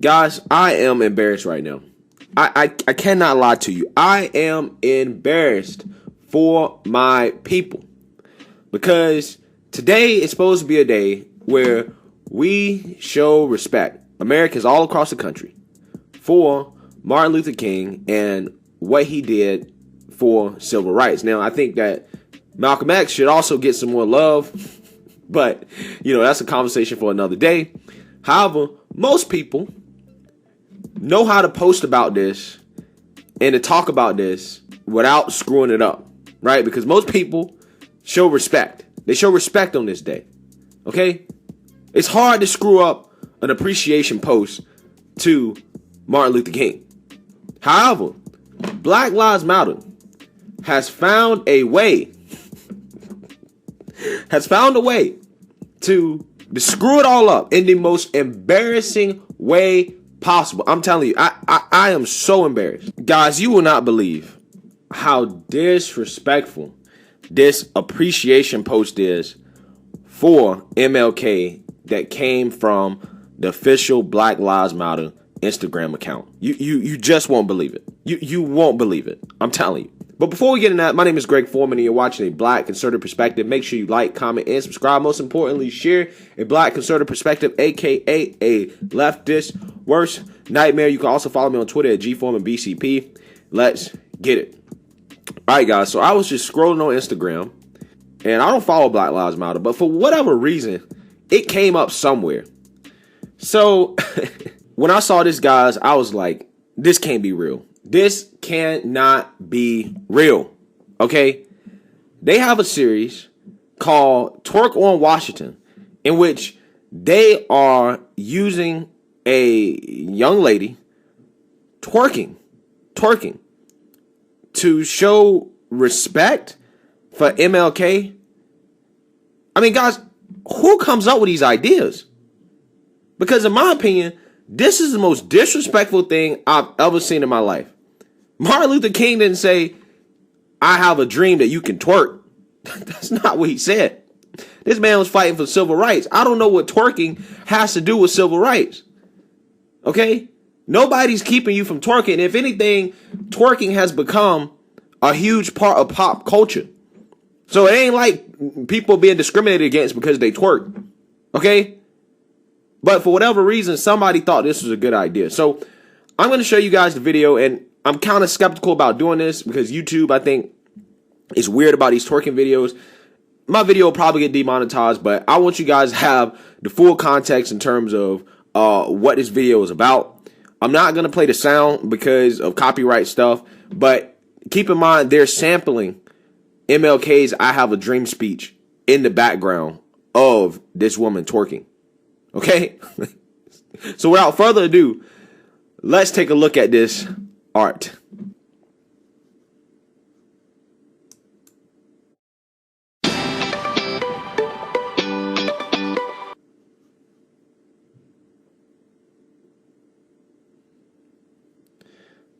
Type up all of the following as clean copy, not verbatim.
Guys, I am embarrassed right now. I cannot lie to you. I am embarrassed for my people. Because today is supposed to be a day where we show respect, Americans all across the country, for Martin Luther King and what he did for civil rights. Now, I think that Malcolm X should also get some more love, but, that's a conversation for another day. However, most people know how to post about this and to talk about this without screwing it up, right? Because most people show respect. They show respect on this day, okay? It's hard to screw up an appreciation post to Martin Luther King. However, Black Lives Matter has found a way to screw it all up in the most embarrassing way possible. I'm telling you, I am so embarrassed. Guys, you will not believe how disrespectful this appreciation post is for MLK that came from the official Black Lives Matter Instagram account. You just won't believe it. You won't believe it. I'm telling you. But before we get into that, my name is Greg Foreman and you're watching A Black Conservative Perspective. Make sure you like, comment, and subscribe. Most importantly, share A Black Conservative Perspective, aka a leftist worst nightmare. You can also follow me on Twitter at GForemanBCP. Let's get it. Alright guys, so I was just scrolling on Instagram, and I don't follow Black Lives Matter, but for whatever reason, it came up somewhere. So, when I saw this, guys, I was like, this can't be real. This cannot be real, okay? They have a series called Twerk on Washington, in which they are using a young lady twerking to show respect for MLK. I mean, guys, who comes up with these ideas? Because in my opinion, this is the most disrespectful thing I've ever seen in my life. Martin Luther King didn't say, I have a dream that you can twerk. That's not what he said. This man was fighting for civil rights. I don't know what twerking has to do with civil rights. Okay? Nobody's keeping you from twerking. If anything, twerking has become a huge part of pop culture. So it ain't like people being discriminated against because they twerk. Okay? But for whatever reason, somebody thought this was a good idea. So I'm going to show you guys the video, and I'm kind of skeptical about doing this because YouTube, I think, is weird about these twerking videos. My video will probably get demonetized, but I want you guys to have the full context in terms of what this video is about. I'm not going to play the sound because of copyright stuff, but keep in mind they're sampling MLK's I Have a Dream speech in the background of this woman twerking. Okay? So without further ado, let's take a look at this art.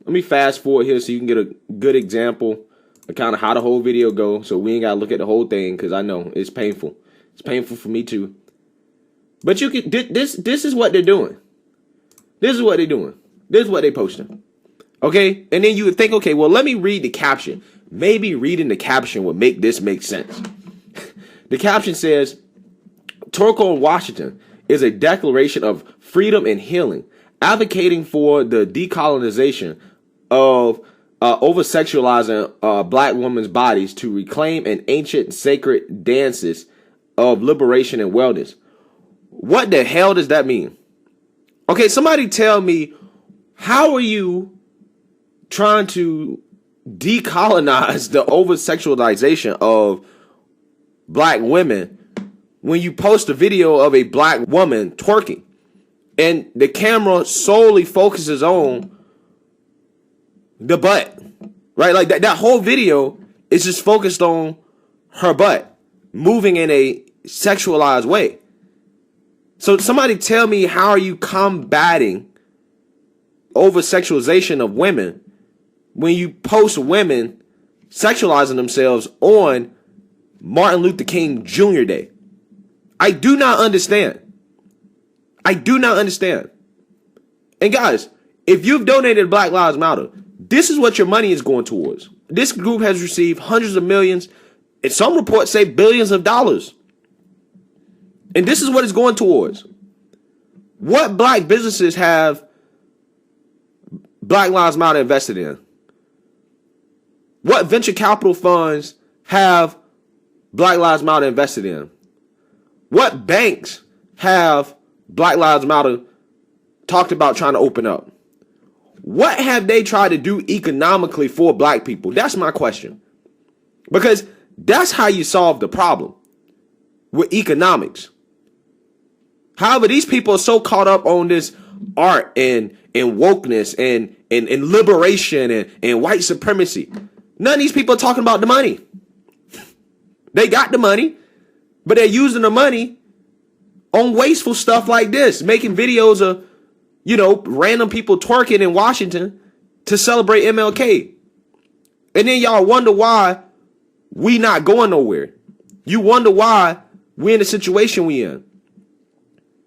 Let me fast forward here so you can get a good example of kind of how the whole video goes, so we ain't gotta look at the whole thing because I know it's painful. It's painful for me too. But you can this is what they're doing. This is what they're doing. This is what they're posting. Okay? And then you would think, okay, well, let me read the caption. Maybe reading the caption would make this make sense. The caption says, Twerk on Washington is a declaration of freedom and healing, advocating for the decolonization of over-sexualizing black women's bodies to reclaim an ancient sacred dances of liberation and wellness. What the hell does that mean? Okay, somebody tell me, how are you trying to decolonize the over-sexualization of black women when you post a video of a black woman twerking and the camera solely focuses on the butt, right? Like that whole video is just focused on her butt moving in a sexualized way. So somebody tell me, how are you combating over-sexualization of women when you post women sexualizing themselves on Martin Luther King Jr. Day? I do not understand. I do not understand. And guys, if you've donated to Black Lives Matter, this is what your money is going towards. This group has received hundreds of millions, and some reports say billions of dollars. And this is what it's going towards. What black businesses have Black Lives Matter invested in? What venture capital funds have Black Lives Matter invested in? What banks have Black Lives Matter talked about trying to open up? What have they tried to do economically for black people? That's my question. Because that's how you solve the problem with economics. However, these people are so caught up on this art and wokeness and liberation and white supremacy. None of these people are talking about the money. They got the money, but they're using the money on wasteful stuff like this, making videos of, random people twerking in Washington to celebrate MLK. And then y'all wonder why we not going nowhere. You wonder why we're in the situation we in.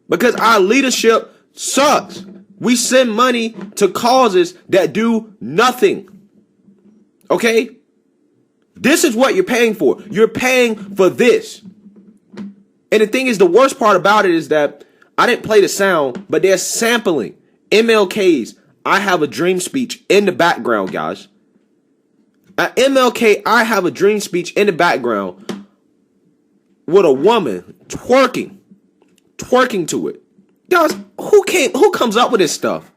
Because our leadership sucks. We send money to causes that do nothing. Okay? This is what you're paying for. You're paying for this. And the thing is, the worst part about it is that I didn't play the sound, but they're sampling MLK's I Have a Dream speech in the background, guys. At MLK I Have a Dream speech in the background with a woman twerking to it. Guys, who comes up with this stuff?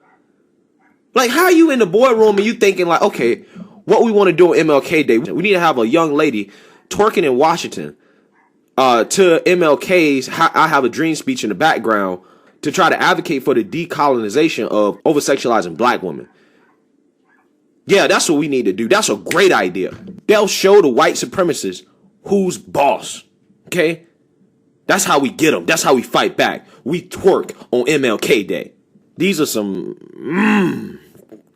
Like, how are you in the boardroom and you thinking like, okay, what we want to do on MLK Day, we need to have a young lady twerking in Washington to MLK's I Have a Dream speech in the background to try to advocate for the decolonization of over-sexualizing black women. Yeah, that's what we need to do. That's a great idea. They'll show the white supremacists who's boss. Okay? That's how we get them. That's how we fight back. We twerk on MLK Day. These are some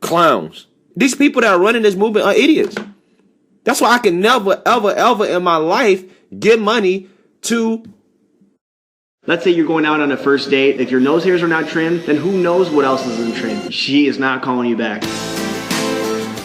clowns. These people that are running this movement are idiots. That's why I can never, ever, ever in my life give money to... Let's say you're going out on a first date. If your nose hairs are not trimmed, then who knows what else isn't trimmed. She is not calling you back.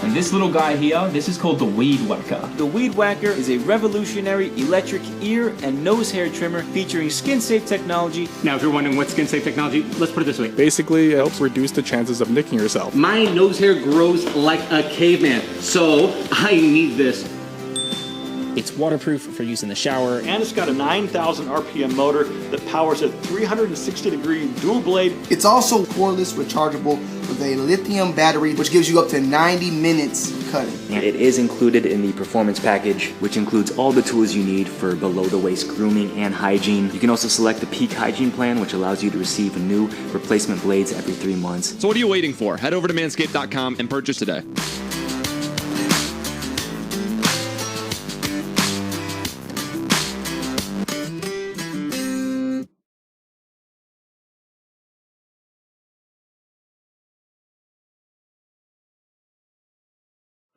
And this little guy here, this is called the Weed Whacker. The Weed Whacker is a revolutionary electric ear and nose hair trimmer featuring skin-safe technology. Now, if you're wondering what skin-safe technology, let's put it this way. Basically, it helps reduce the chances of nicking yourself. My nose hair grows like a caveman, so I need this. It's waterproof for use in the shower. And it's got a 9,000 RPM motor that powers a 360-degree dual blade. It's also cordless rechargeable with a lithium battery, which gives you up to 90 minutes cutting. And it is included in the performance package, which includes all the tools you need for below-the-waist grooming and hygiene. You can also select the peak hygiene plan, which allows you to receive new replacement blades every 3 months. So what are you waiting for? Head over to manscaped.com and purchase today.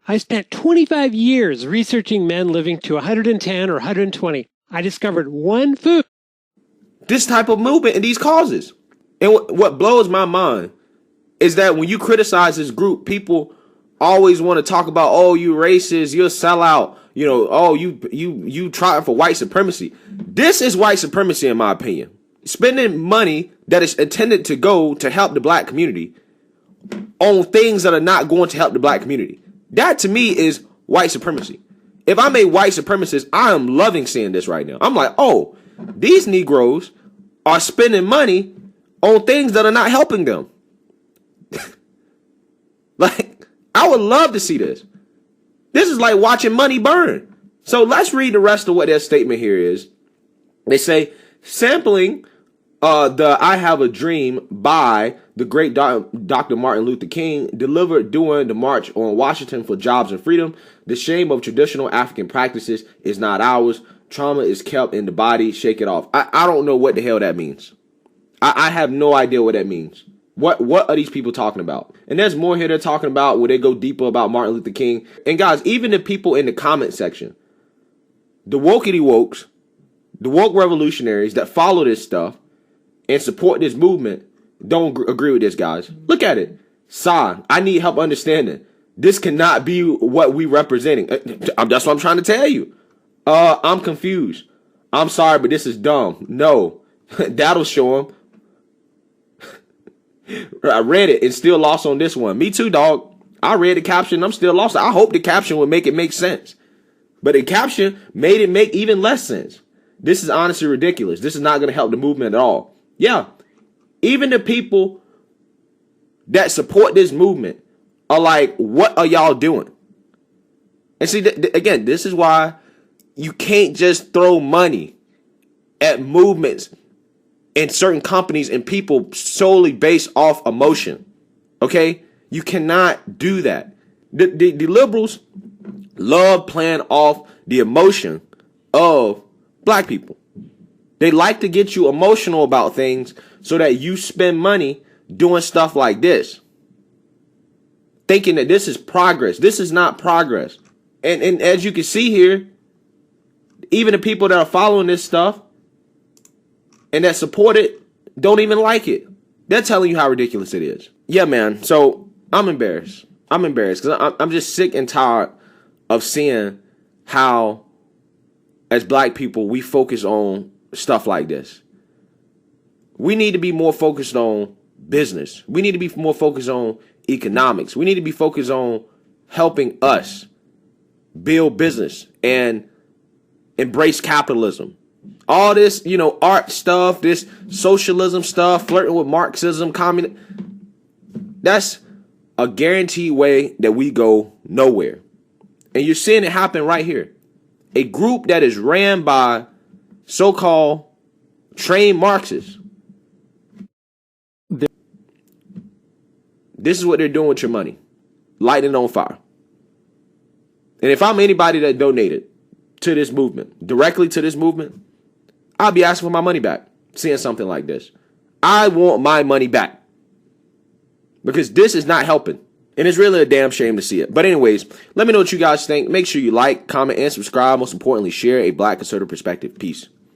I spent 25 years researching men living to 110 or 120. I discovered one food. This type of movement and these causes. And what blows my mind is that when you criticize this group, people always want to talk about, oh, you racist, you're a sellout, oh, you trying for white supremacy. This is white supremacy, in my opinion. Spending money that is intended to go to help the black community on things that are not going to help the black community. That to me is white supremacy. If I'm a white supremacist, I am loving seeing this right now. I'm like, oh, these Negroes are spending money on things that are not helping them. Like, I would love to see this. This is like watching money burn. So let's read the rest of what their statement here is. They say, sampling the I Have a Dream by the great Dr. Martin Luther King, delivered during the March on Washington for Jobs and Freedom. The shame of traditional African practices is not ours. Trauma is kept in the body. Shake it off. I don't know what the hell that means. I have no idea what that means. What are these people talking about? And there's more here they're talking about where they go deeper about Martin Luther King. And guys, even the people in the comment section, the wokey wokes, the woke revolutionaries that follow this stuff and support this movement, don't agree with this, guys. Look at it. Sign. I need help understanding. This cannot be what we representing. That's what I'm trying to tell you. I'm confused. I'm sorry, but this is dumb. No, that'll show him. I read it and still lost on this one. Me too, dog. I read the caption. I'm still lost. I hope the caption would make it make sense. But the caption made it make even less sense. This is honestly ridiculous. This is not going to help the movement at all. Yeah. Even the people that support this movement are like, what are y'all doing? And see, again, this is why you can't just throw money at movements and certain companies and people solely based off emotion. Okay? You cannot do that. The liberals love playing off the emotion of black people. They like to get you emotional about things so that you spend money doing stuff like this, thinking that this is progress. This is not progress. And as you can see here, even the people that are following this stuff and that support it don't even like it. They're telling you how ridiculous it is. Yeah, man. So I'm embarrassed. I'm embarrassed because I'm just sick and tired of seeing how, as black people, we focus on stuff like this. We need to be more focused on business. We need to be more focused on economics. We need to be focused on helping us build business and embrace capitalism. All this, art stuff, this socialism stuff, flirting with Marxism, communism, that's a guaranteed way that we go nowhere. And you're seeing it happen right here. A group that is ran by so-called trained Marxists. This is what they're doing with your money. Lighting it on fire. And if I'm anybody that donated to this movement, directly to this movement, I'll be asking for my money back, seeing something like this. I want my money back. Because this is not helping. And it's really a damn shame to see it. But anyways, let me know what you guys think. Make sure you like, comment, and subscribe. Most importantly, share a black conservative perspective. Peace.